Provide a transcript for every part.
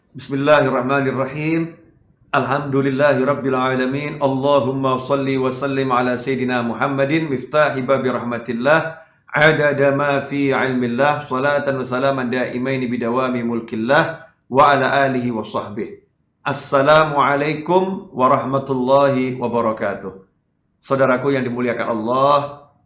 Bismillahirrahmanirrahim. Alhamdulillahirabbil alamin. Allahumma shalli wa sallim ala sayidina Muhammadin miftahi babi rahmatillah adada ma fi ilmillah salatan wa salaman daimaini bidawami mulkillah wa ala alihi wa sahbihi. Assalamualaikum warahmatullahi wabarakatuh. Saudaraku yang dimuliakan Allah,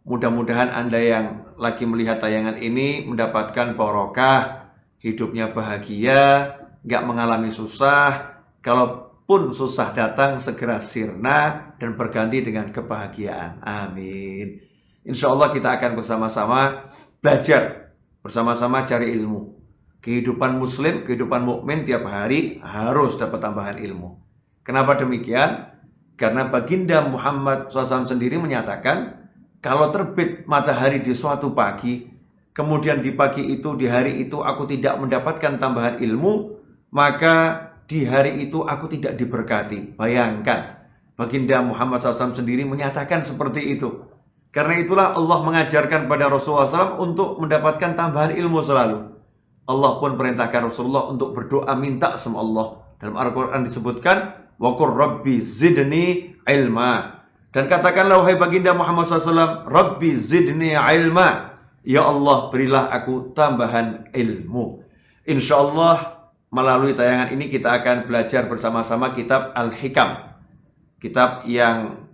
mudah-mudahan Anda yang lagi melihat tayangan ini mendapatkan barokah, hidupnya bahagia, gak mengalami susah, kalaupun susah datang segera sirna dan berganti dengan kebahagiaan. Amin. Insya Allah kita akan bersama-sama belajar, bersama-sama cari ilmu. Kehidupan muslim, kehidupan mukmin tiap hari harus dapat tambahan ilmu. Kenapa demikian? Karena baginda Muhammad SAW sendiri menyatakan, kalau terbit matahari di suatu pagi, kemudian di pagi itu, di hari itu aku tidak mendapatkan tambahan ilmu, maka di hari itu aku tidak diberkati. Bayangkan, baginda Muhammad SAW sendiri menyatakan seperti itu. Karena itulah Allah mengajarkan pada Rasulullah SAW untuk mendapatkan tambahan ilmu selalu. Allah pun perintahkan Rasulullah untuk berdoa minta sama Allah. Dalam Al-Quran disebutkan, wa qur rabbi zidni ilma. Dan katakanlah wahai baginda Muhammad SAW, Rabbi zidni ilma. Ya Allah, berilah aku tambahan ilmu. Insya Allah melalui tayangan ini kita akan belajar bersama-sama kitab Al-Hikam. Kitab yang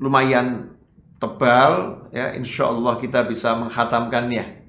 lumayan tebal, ya, insya Allah kita bisa menghatamkannya.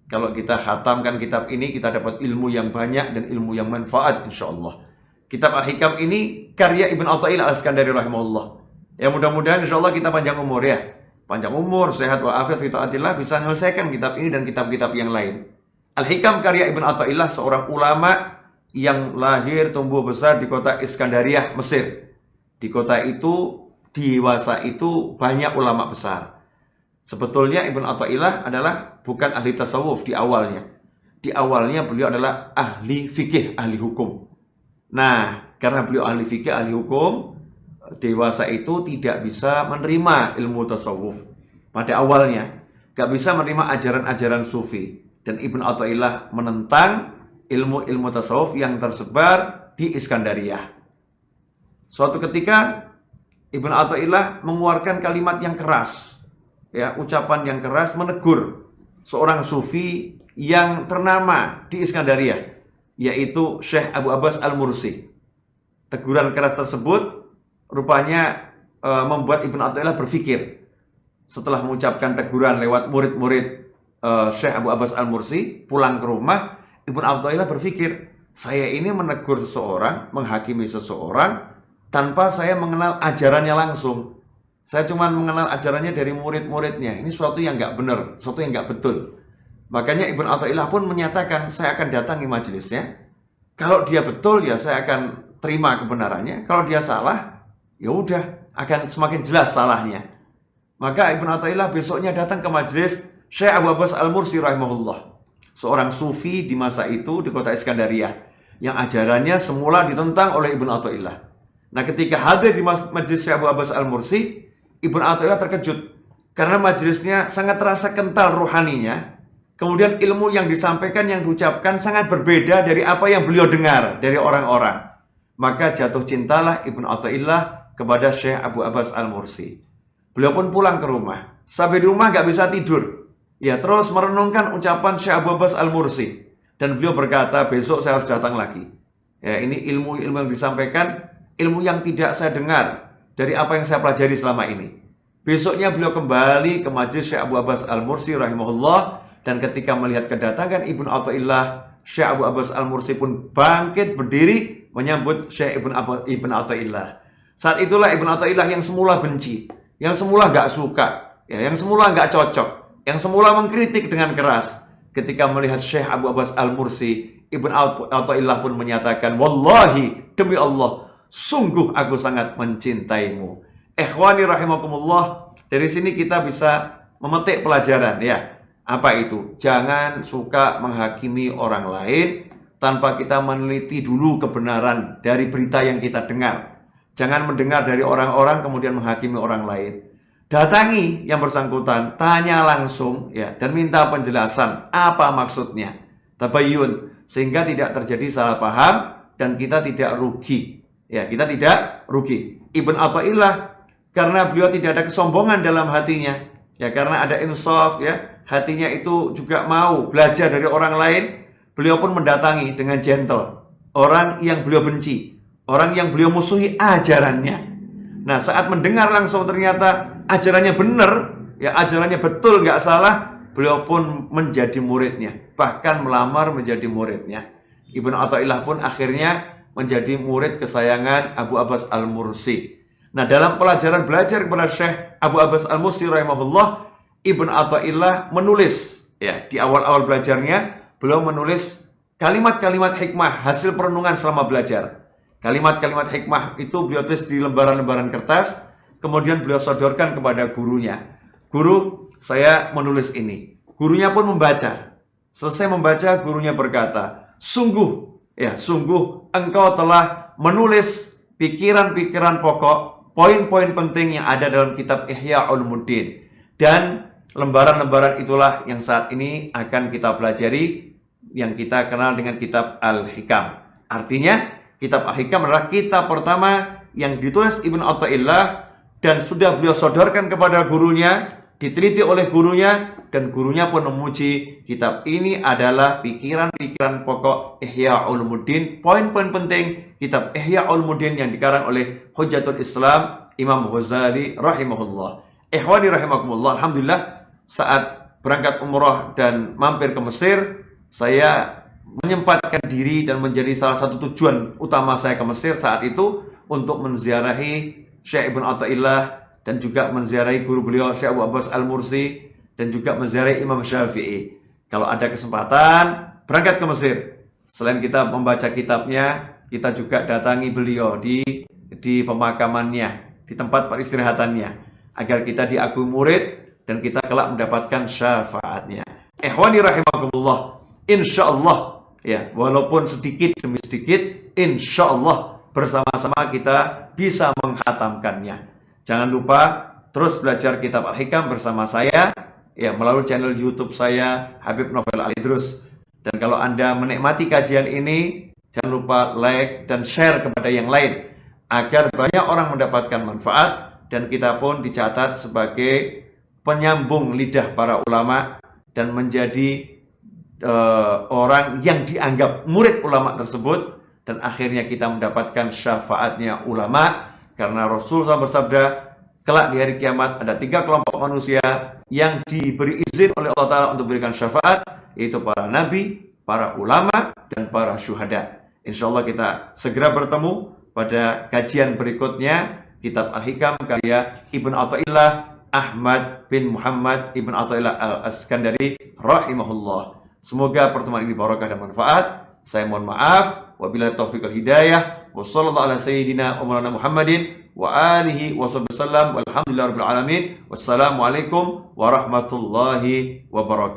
Kalau kita khatamkan kitab ini, kita dapat ilmu yang banyak dan ilmu yang manfaat, insya Allah. Kitab Al-Hikam ini karya Ibn Athaillah Al-Iskandari rahimahullah. Ya, mudah-mudahan insya Allah kita panjang umur, ya. Panjang umur, sehat wa'afiat, fita'atillah, bisa menyelesaikan kitab ini dan kitab-kitab yang lain. Al-Hikam karya Ibn Athaillah, seorang ulama yang lahir tumbuh besar di kota Iskandariah, Mesir. Di kota itu, di Wasa itu banyak ulama besar. Sebetulnya Ibn Athaillah adalah bukan ahli tasawuf di awalnya. Di awalnya beliau adalah ahli fikih, ahli hukum. Nah, karena beliau ahli fikih, ahli hukum, dewasa itu tidak bisa menerima ilmu tasawuf. Pada awalnya, gak bisa menerima ajaran-ajaran sufi. Dan Ibn Athaillah menentang ilmu-ilmu tasawuf yang tersebar di Iskandariah. Suatu ketika Ibn Athaillah mengeluarkan kalimat yang keras, ya, ucapan yang keras menegur seorang sufi yang ternama di Iskandariah, yaitu Syekh Abu Abbas Al-Mursi. Teguran keras tersebut rupanya membuat Ibn Athaillah berpikir. Setelah mengucapkan teguran lewat murid-murid Syekh Abu Abbas Al-Mursi, pulang ke rumah, Ibn Athaillah berpikir, saya ini menegur seseorang, menghakimi seseorang, tanpa saya mengenal ajarannya langsung. Saya cuma mengenal ajarannya dari murid-muridnya. Ini sesuatu yang nggak benar, sesuatu yang nggak betul. Makanya Ibn Athaillah pun menyatakan, saya akan datangi majelisnya. Kalau dia betul, ya saya akan terima kebenarannya. Kalau dia salah, ya udah, akan semakin jelas salahnya. Maka Ibn Athaillah besoknya datang ke majelis Syekh Abu Abbas Al-Mursi rahimahullah, seorang sufi di masa itu di kota Iskandariah, yang ajarannya semula ditentang oleh Ibn Athaillah. Nah, ketika hadir di majelis Syekh Abu Abbas Al-Mursi, Ibn Athaillah terkejut karena majelisnya sangat terasa kental rohaninya. Kemudian ilmu yang disampaikan, yang diucapkan sangat berbeda dari apa yang beliau dengar dari orang-orang. Maka jatuh cintalah Ibn Athaillah kepada Syekh Abu Abbas Al-Mursi. Beliau pun pulang ke rumah. Sampai di rumah gak bisa tidur. Ya, terus merenungkan ucapan Syekh Abu Abbas Al-Mursi. Dan beliau berkata, besok saya harus datang lagi. Ya, ini ilmu-ilmu yang disampaikan, ilmu yang tidak saya dengar dari apa yang saya pelajari selama ini. Besoknya beliau kembali ke majelis Syekh Abu Abbas Al-Mursi rahimahullah. Dan ketika melihat kedatangan Ibn Athaillah, Syekh Abu Abbas Al-Mursi pun bangkit berdiri menyambut Syekh Ibn Athaillah. Saat itulah Ibn Athaillah yang semula benci, yang semula gak suka, ya, yang semula gak cocok, yang semula mengkritik dengan keras, ketika melihat Syekh Abu Abbas Al-Mursi, Ibn Athaillah pun menyatakan, wallahi, demi Allah, sungguh aku sangat mencintaimu. Ikhwani rahimakumullah, dari sini kita bisa memetik pelajaran, ya. Apa itu? Jangan suka menghakimi orang lain tanpa kita meneliti dulu kebenaran dari berita yang kita dengar. Jangan mendengar dari orang-orang kemudian menghakimi orang lain. Datangi yang bersangkutan, tanya langsung, ya, dan minta penjelasan apa maksudnya. Tabayyun, sehingga tidak terjadi salah paham dan kita tidak rugi. Ya, kita tidak rugi. Ibn Athaillah karena beliau tidak ada kesombongan dalam hatinya, ya karena ada insaf, ya hatinya itu juga mau belajar dari orang lain. Beliau pun mendatangi dengan gentle orang yang beliau benci, orang yang beliau musuhi ajarannya. Nah, saat mendengar langsung ternyata ajarannya benar, ya ajarannya betul, nggak salah, beliau pun menjadi muridnya, bahkan melamar menjadi muridnya. Ibnu Athaillah pun akhirnya menjadi murid kesayangan Abu Abbas Al-Mursi. Nah, dalam pelajaran belajar kepada Syekh Abu Abbas Al-Mursi rahimahullah, Ibnu Athaillah menulis, ya di awal-awal belajarnya beliau menulis kalimat-kalimat hikmah hasil perenungan selama belajar. Kalimat-kalimat hikmah itu beliau tulis di lembaran-lembaran kertas, kemudian beliau sodorkan kepada gurunya. Guru, saya menulis ini. Gurunya pun membaca. Selesai membaca, gurunya berkata, sungguh engkau telah menulis pikiran-pikiran pokok, poin-poin penting yang ada dalam kitab Ihya Ulumuddin. Dan lembaran-lembaran itulah yang saat ini akan kita pelajari, yang kita kenal dengan kitab Al-Hikam. Artinya, kitab Al-Hikam adalah kitab pertama yang ditulis Ibnu Athaillah dan sudah beliau sodorkan kepada gurunya, diteliti oleh gurunya, dan gurunya pun memuji kitab ini adalah pikiran-pikiran pokok Ihya Ulumuddin, poin-poin penting kitab Ihya Ulumuddin yang dikarang oleh Hujjatul Islam Imam Ghazali rahimahullah. Ikhwani rahimakumullah, alhamdulillah saat berangkat umrah dan mampir ke Mesir, saya menyempatkan diri dan menjadi salah satu tujuan utama saya ke Mesir saat itu untuk menziarahi Syekh Ibnu Athaillah dan juga menziarahi guru beliau Syekh Abu Abbas Al-Mursi dan juga menziarahi Imam Syafi'i. Kalau ada kesempatan berangkat ke Mesir, selain kita membaca kitabnya, kita juga datangi beliau di pemakamannya, di tempat peristirahatannya, agar kita diakui murid dan kita kelak mendapatkan syafaatnya. Ikhwani rahimakumullah, insyaallah, ya walaupun sedikit demi sedikit, insyaallah bersama-sama kita bisa menghatamkannya. Jangan lupa terus belajar kitab Al-Hikam bersama saya, ya melalui channel YouTube saya Habib Novel Alidrus. Dan kalau Anda menikmati kajian ini, jangan lupa like dan share kepada yang lain agar banyak orang mendapatkan manfaat dan kita pun dicatat sebagai penyambung lidah para ulama dan menjadi orang yang dianggap murid ulama tersebut, dan akhirnya kita mendapatkan syafaatnya ulama, karena Rasul SAW bersabda, kelak di hari kiamat ada 3 kelompok manusia yang diberi izin oleh Allah Ta'ala untuk memberikan syafaat, yaitu para nabi, para ulama, dan para syuhada. Insya Allah kita segera bertemu pada kajian berikutnya, kitab Al-Hikam karya Ibnu Athaillah Ahmad bin Muhammad Ibn Athaillah Al-Askandari rahimahullah. Semoga pertemuan ini barokah dan manfaat. Saya mohon maaf. Wabillahi taufiq wal hidayah. Wassallallahu ala sayyidina wa maulana Muhammadin wa alihi wa sallam. Walhamdulillahirabbil alamin. Wassalamualaikum warahmatullahi wabarakatuh.